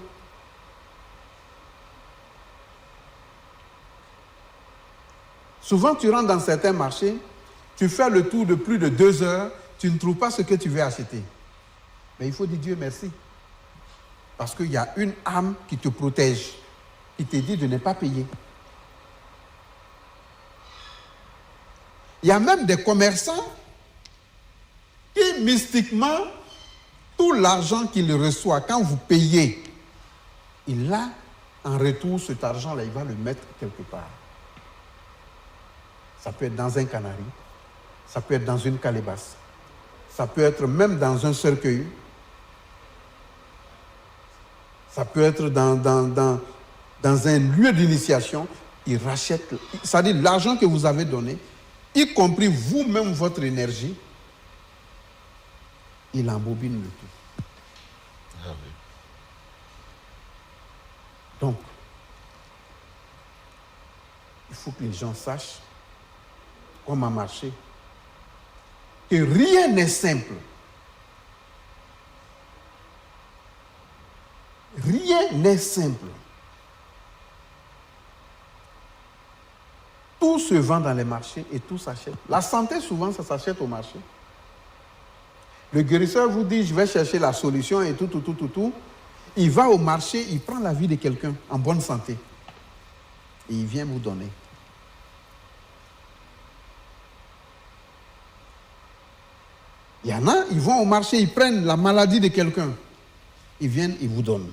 Souvent, tu rentres dans certains marchés, tu fais le tour de plus de 2 heures, tu ne trouves pas ce que tu veux acheter. Mais il faut dire Dieu merci. Parce qu'il y a une âme qui te protège, qui te dit de ne pas payer. Il y a même des commerçants qui, mystiquement, tout l'argent qu'ils reçoivent, quand vous payez, il a en retour cet argent-là, il va le mettre quelque part. Ça peut être dans un canari, ça peut être dans une calebasse, ça peut être même dans un cercueil, ça peut être dans un lieu d'initiation. Il rachète, c'est-à-dire l'argent que vous avez donné, y compris vous-même votre énergie, il embobine le tout. Ah oui. Donc, il faut que les gens sachent comment marcher. Que rien n'est simple. Rien n'est simple. Tout se vend dans les marchés et tout s'achète. La santé, souvent, ça s'achète au marché. Le guérisseur vous dit, je vais chercher la solution et tout. Il va au marché, il prend la vie de quelqu'un en bonne santé. Et il vient vous donner. Il y en a, ils vont au marché, ils prennent la maladie de quelqu'un. Ils viennent, ils vous donnent.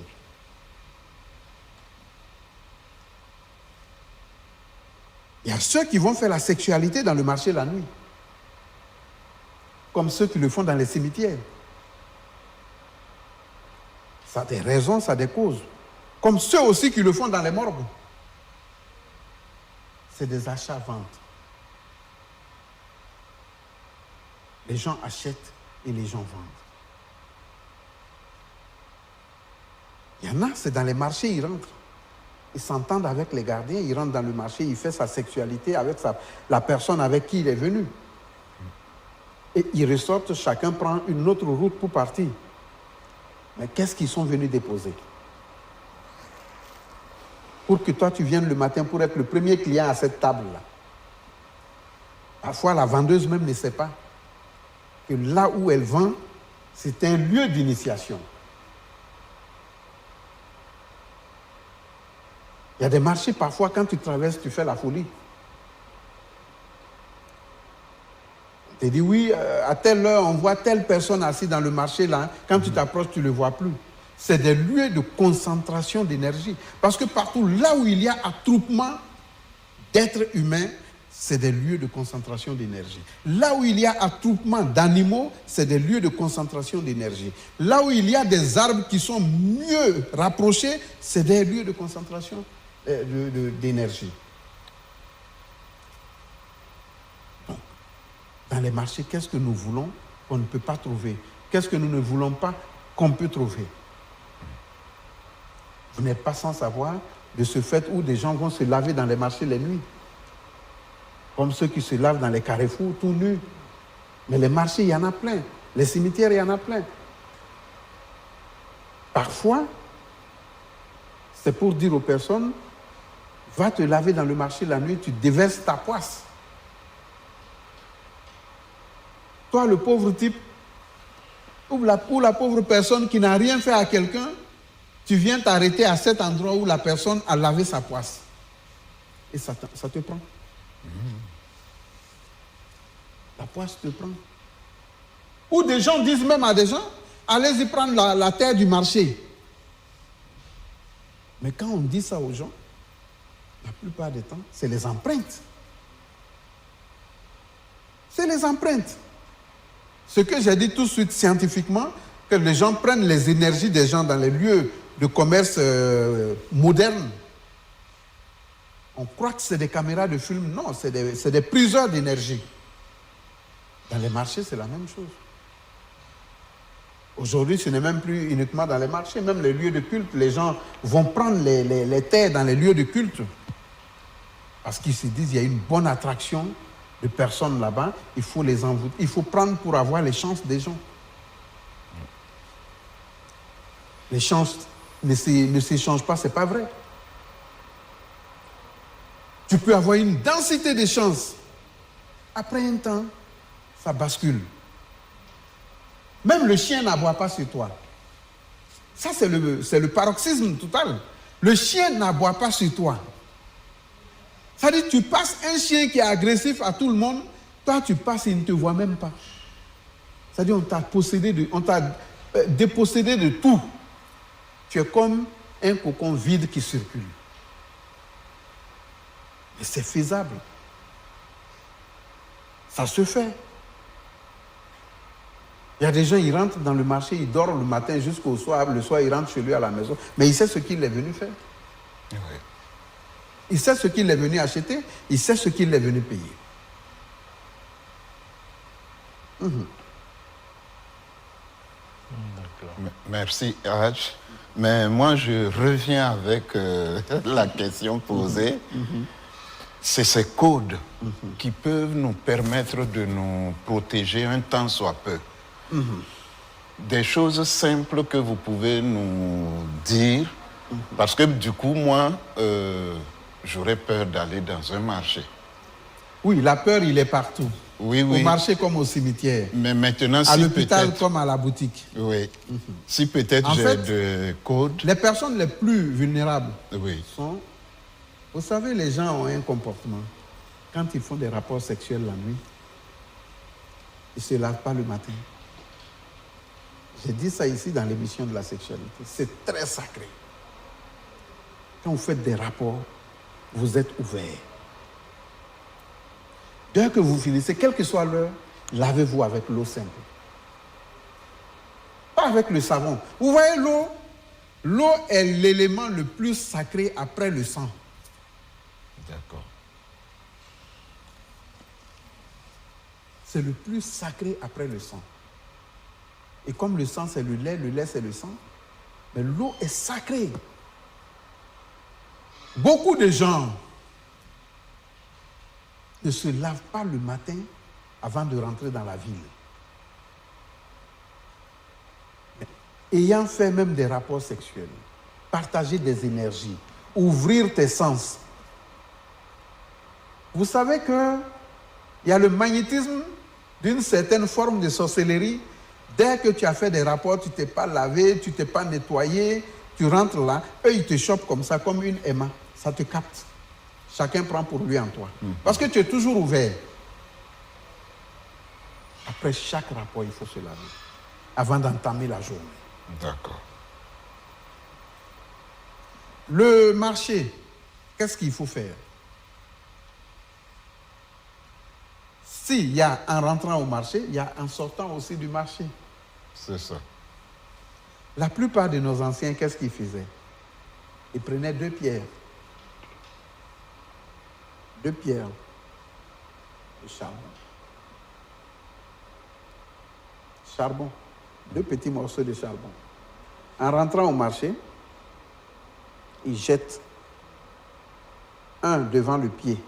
Il y a ceux qui vont faire la sexualité dans le marché la nuit. Comme ceux qui le font dans les cimetières. Ça a des raisons, ça a des causes. Comme ceux aussi qui le font dans les morgues. C'est des achats-ventes. Les gens achètent et les gens vendent. Il y en a, c'est dans les marchés, ils rentrent. Ils s'entendent avec les gardiens, ils rentrent dans le marché, il fait sa sexualité avec la personne avec qui il est venu. Et ils ressortent, chacun prend une autre route pour partir. Mais qu'est-ce qu'ils sont venus déposer? Pour que toi, tu viennes le matin pour être le premier client à cette table-là. Parfois, la vendeuse même ne sait pas que là où elle vend, c'est un lieu d'initiation. Il y a des marchés, parfois, quand tu traverses, tu fais la folie. Tu dis, oui, à telle heure, on voit telle personne assise dans le marché, là. Quand tu t'approches, tu ne le vois plus. C'est des lieux de concentration d'énergie. Parce que partout, là où il y a attroupement d'êtres humains, c'est des lieux de concentration d'énergie. Là où il y a attroupement d'animaux, c'est des lieux de concentration d'énergie. Là où il y a des arbres qui sont mieux rapprochés, c'est des lieux de concentration d'énergie. Donc, dans les marchés, qu'est-ce que nous voulons qu'on ne peut pas trouver? Qu'est-ce que nous ne voulons pas qu'on peut trouver? Vous n'êtes pas sans savoir de ce fait où des gens vont se laver dans les marchés les nuits. Comme ceux qui se lavent dans les carrefours, tout nus. Mais les marchés, il y en a plein. Les cimetières, il y en a plein. Parfois, c'est pour dire aux personnes, va te laver dans le marché la nuit, tu déverses ta poisse. Toi, le pauvre type, ou la pauvre personne qui n'a rien fait à quelqu'un, tu viens t'arrêter à cet endroit où la personne a lavé sa poisse. Et ça te prend. La poisse te prend. Ou des gens disent même à des gens, allez-y prendre la terre du marché. Mais quand on dit ça aux gens, la plupart du temps, c'est les empreintes. C'est les empreintes. Ce que j'ai dit tout de suite scientifiquement, que les gens prennent les énergies des gens dans les lieux de commerce modernes. On croit que c'est des caméras de film. Non, c'est des priseurs d'énergie. Dans les marchés, c'est la même chose. Aujourd'hui, ce n'est même plus uniquement dans les marchés, même les lieux de culte. Les gens vont prendre les terres dans les lieux de culte parce qu'ils se disent qu'il y a une bonne attraction de personnes là-bas, il faut les envoûter. Il faut prendre pour avoir les chances des gens. Les chances ne s'échangent pas, ce n'est pas vrai. Tu peux avoir une densité de chances. Après un temps, ça bascule. Même le chien n'aboie pas sur toi. Ça, c'est le paroxysme total. Le chien n'aboie pas sur toi. C'est-à-dire, tu passes un chien qui est agressif à tout le monde, toi, tu passes et il ne te voit même pas. C'est-à-dire, on t'a dépossédé de tout. Tu es comme un cocon vide qui circule. Mais c'est faisable. Ça se fait. Il y a des gens, ils rentrent dans le marché, ils dorment le matin jusqu'au soir, le soir, ils rentrent chez lui à la maison. Mais il sait ce qu'il est venu faire. Oui. Il sait ce qu'il est venu acheter, il sait ce qu'il est venu payer. Merci, Hadj. Mais moi, je reviens avec la question posée. C'est ces codes qui peuvent nous permettre de nous protéger un temps soit peu. Des choses simples que vous pouvez nous dire, parce que du coup, moi, j'aurais peur d'aller dans un marché. Oui, la peur, il est partout. Oui, oui. Au marché comme au cimetière. Mais maintenant, à l'hôpital comme à la boutique. Oui. Si peut-être j'ai des codes. Les personnes les plus vulnérables sont... Vous savez, les gens ont un comportement. Quand ils font des rapports sexuels la nuit, ils ne se lavent pas le matin. J'ai dit ça ici dans l'émission de la sexualité. C'est très sacré. Quand vous faites des rapports, vous êtes ouvert. Dès que vous finissez, quelle que soit l'heure, lavez-vous avec l'eau simple. Pas avec le savon. Vous voyez l'eau? L'eau est l'élément le plus sacré après le sang. D'accord. C'est le plus sacré après le sang. Et comme le sang c'est le lait c'est le sang, mais l'eau est sacrée. Beaucoup de gens ne se lavent pas le matin avant de rentrer dans la ville. Ayant fait même des rapports sexuels, partager des énergies, ouvrir tes sens. Vous savez qu'il y a le magnétisme d'une certaine forme de sorcellerie. Dès que tu as fait des rapports, tu ne t'es pas lavé, tu ne t'es pas nettoyé, tu rentres là, eux ils te chopent comme ça, comme une aimant. Ça te capte. Chacun prend pour lui en toi. Parce que tu es toujours ouvert. Après chaque rapport, il faut se laver. Avant d'entamer la journée. D'accord. Le marché, qu'est-ce qu'il faut faire? S'il y a en rentrant au marché, il y a en sortant aussi du marché. C'est ça. La plupart de nos anciens, qu'est-ce qu'ils faisaient? Ils prenaient 2 pierres. 2 pierres de charbon. Charbon. 2 petits morceaux de charbon. En rentrant au marché, ils jettent un devant le pied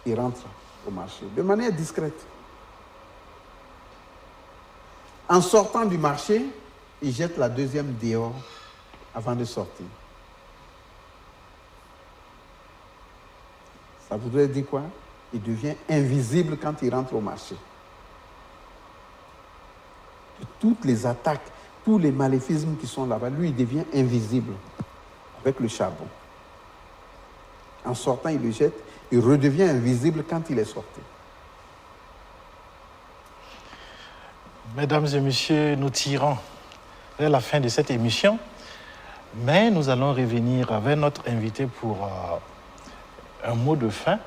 qui rentre au marché, de manière discrète. En sortant du marché, ils jettent la deuxième dehors avant de sortir. Ça voudrait dire quoi? Il devient invisible quand il rentre au marché. Et toutes les attaques, tous les maléfismes qui sont là-bas, lui, il devient invisible avec le charbon. En sortant, il le jette, il redevient invisible quand il est sorti. Mesdames et messieurs, nous tirons vers la fin de cette émission, mais nous allons revenir avec notre invité pour un mot de fin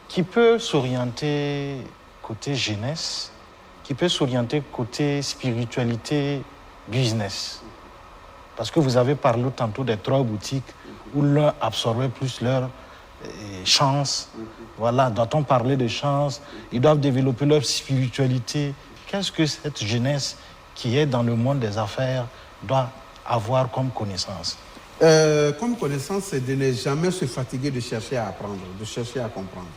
qui peut s'orienter côté jeunesse, qui peut s'orienter côté spiritualité, business. Parce que vous avez parlé tantôt des 3 boutiques où l'un absorbait plus leur chance. Voilà, doit-on parler de chance? Ils doivent développer leur spiritualité. Qu'est-ce que cette jeunesse qui est dans le monde des affaires doit avoir comme connaissance? Comme connaissance, c'est de ne jamais se fatiguer de chercher à apprendre, de chercher à comprendre.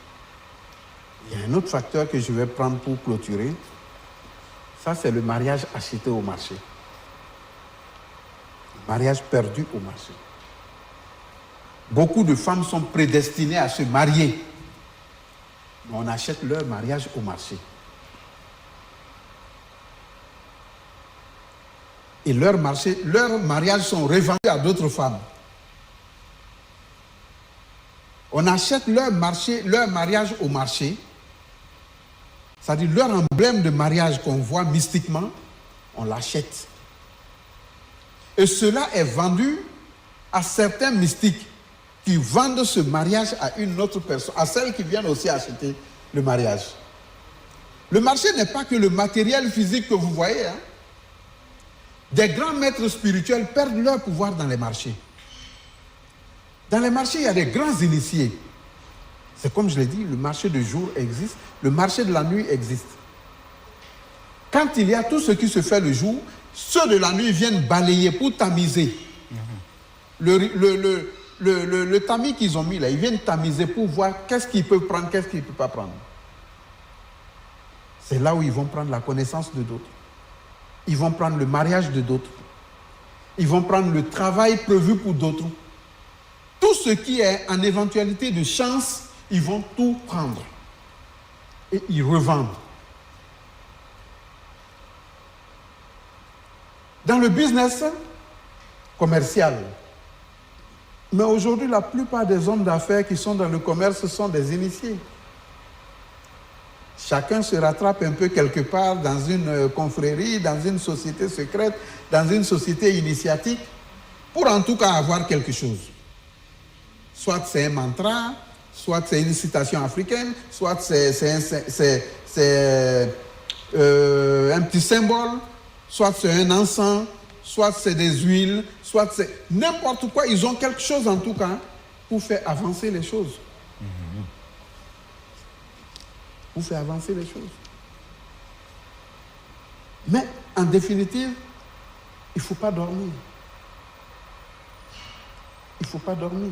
Il y a un autre facteur que je vais prendre pour clôturer. Ça, c'est le mariage acheté au marché. Le mariage perdu au marché. Beaucoup de femmes sont prédestinées à se marier. Mais on achète leur mariage au marché. Et leurs mariages sont revendus à d'autres femmes. On achète leur mariage au marché. C'est-à-dire leur emblème de mariage qu'on voit mystiquement, on l'achète. Et cela est vendu à certains mystiques qui vendent ce mariage à une autre personne, à celles qui viennent aussi acheter le mariage. Le marché n'est pas que le matériel physique que vous voyez. Hein. Des grands maîtres spirituels perdent leur pouvoir dans les marchés. Dans les marchés, il y a des grands initiés. C'est comme je l'ai dit, le marché de jour existe, le marché de la nuit existe. Quand il y a tout ce qui se fait le jour, ceux de la nuit viennent balayer pour tamiser. Le tamis qu'ils ont mis là, ils viennent tamiser pour voir qu'est-ce qu'ils peuvent prendre, qu'est-ce qu'ils ne peuvent pas prendre. C'est là où ils vont prendre la connaissance de d'autres. Ils vont prendre le mariage de d'autres. Ils vont prendre le travail prévu pour d'autres. Tout ce qui est en éventualité de chance, ils vont tout prendre. Et ils revendent. Dans le business commercial, mais aujourd'hui, la plupart des hommes d'affaires qui sont dans le commerce sont des initiés. Chacun se rattrape un peu quelque part dans une confrérie, dans une société secrète, dans une société initiatique, pour en tout cas avoir quelque chose. Soit c'est un mantra, soit c'est une citation africaine, soit c'est un petit symbole, soit c'est un encens, soit c'est des huiles, soit c'est n'importe quoi. Ils ont quelque chose en tout cas pour faire avancer les choses. Pour faire avancer les choses. Mais en définitive, il ne faut pas dormir. Il ne faut pas dormir.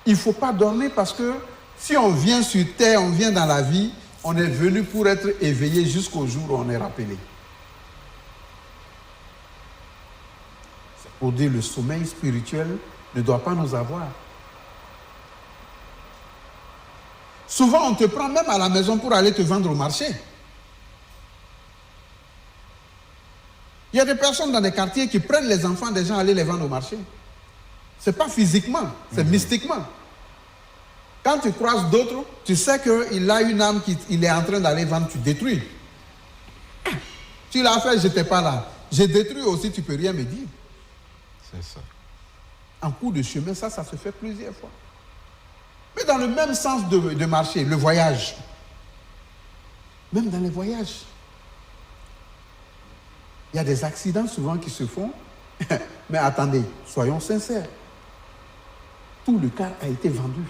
Il ne faut pas dormir parce que si on vient sur terre, on vient dans la vie, on est venu pour être éveillé jusqu'au jour où on est rappelé. C'est pour dire que le sommeil spirituel ne doit pas nous avoir. Souvent, on te prend même à la maison pour aller te vendre au marché. Il y a des personnes dans des quartiers qui prennent les enfants des gens aller les vendre au marché. Ce n'est pas physiquement, c'est mystiquement. Quand tu croises d'autres, tu sais qu'il a une âme qu'il est en train d'aller vendre, tu détruis. Tu l'as fait, je n'étais pas là. J'ai détruit aussi, tu ne peux rien me dire. C'est ça. En cours de chemin, ça se fait plusieurs fois. Mais dans le même sens de marché, le voyage. Même dans les voyages. Il y a des accidents souvent qui se font. Mais attendez, soyons sincères. Tout le car a été vendu.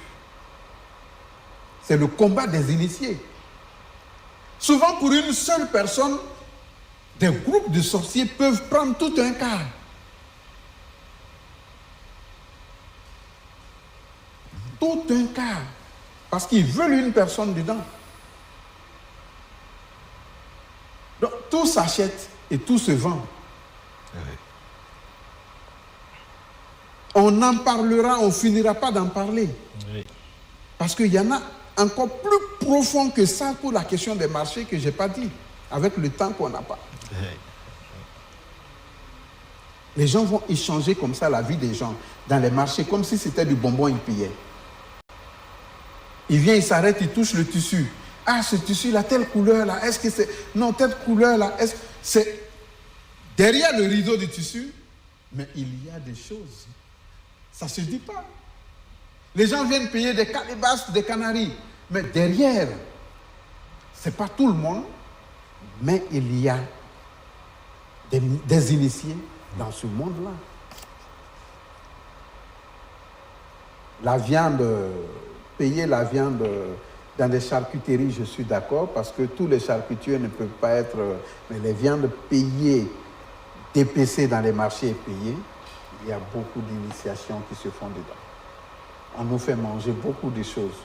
C'est le combat des initiés. Souvent, pour une seule personne, des groupes de sorciers peuvent prendre tout un car. Tout un car. Parce qu'ils veulent une personne dedans. Donc, tout s'achète et tout se vend. Oui. On en parlera, on ne finira pas d'en parler. Oui. Parce qu'il y en a encore plus profond que ça pour la question des marchés que je n'ai pas dit, avec le temps qu'on n'a pas. Oui. Les gens vont échanger comme ça la vie des gens dans les marchés, comme si c'était du bonbon, ils pillaient. Il vient, il s'arrête, il touche le tissu. Ah, ce tissu-là, telle couleur-là, est-ce que c'est... Non, telle couleur-là, est-ce que c'est... Derrière le rideau du tissu, mais il y a des choses. Ça ne se dit pas. Les gens viennent payer des calebasses, des canaries. Mais derrière, ce n'est pas tout le monde, mais il y a des initiés dans ce monde-là. La viande, payer la viande Dans les charcuteries, je suis d'accord, parce que tous les charcutiers ne peuvent pas être... Mais les viandes payées, dépecées dans les marchés et payées, il y a beaucoup d'initiations qui se font dedans. On nous fait manger beaucoup de choses.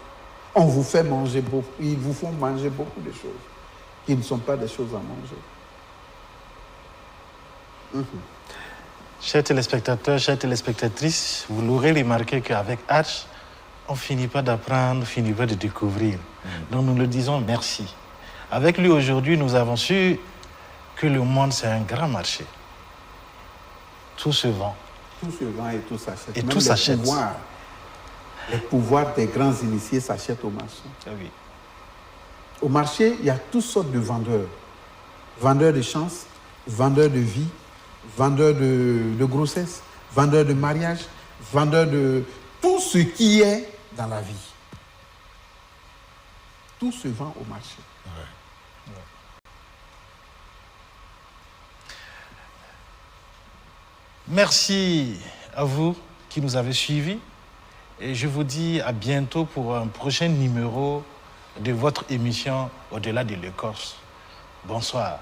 On vous fait manger beaucoup, ils vous font manger beaucoup de choses qui ne sont pas des choses à manger. Chers téléspectateurs, chères téléspectatrices, vous l'aurez remarqué qu'avec Hatch, on ne finit pas d'apprendre, on finit pas de découvrir. Donc nous le disons merci. Avec lui aujourd'hui, nous avons su que le monde, c'est un grand marché. Tout se vend. Tout se vend et tout s'achète. Et même tout s'achète. Les pouvoirs des grands initiés s'achètent au marché. Ah oui. Au marché, il y a toutes sortes de vendeurs. Vendeurs de chance, vendeurs de vie, vendeurs de grossesse, vendeurs de mariage, vendeurs de tout ce qui est dans la vie. Tout se vend au marché. Ouais. Ouais. Merci à vous qui nous avez suivis et je vous dis à bientôt pour un prochain numéro de votre émission Au-delà de l'écorce. Bonsoir.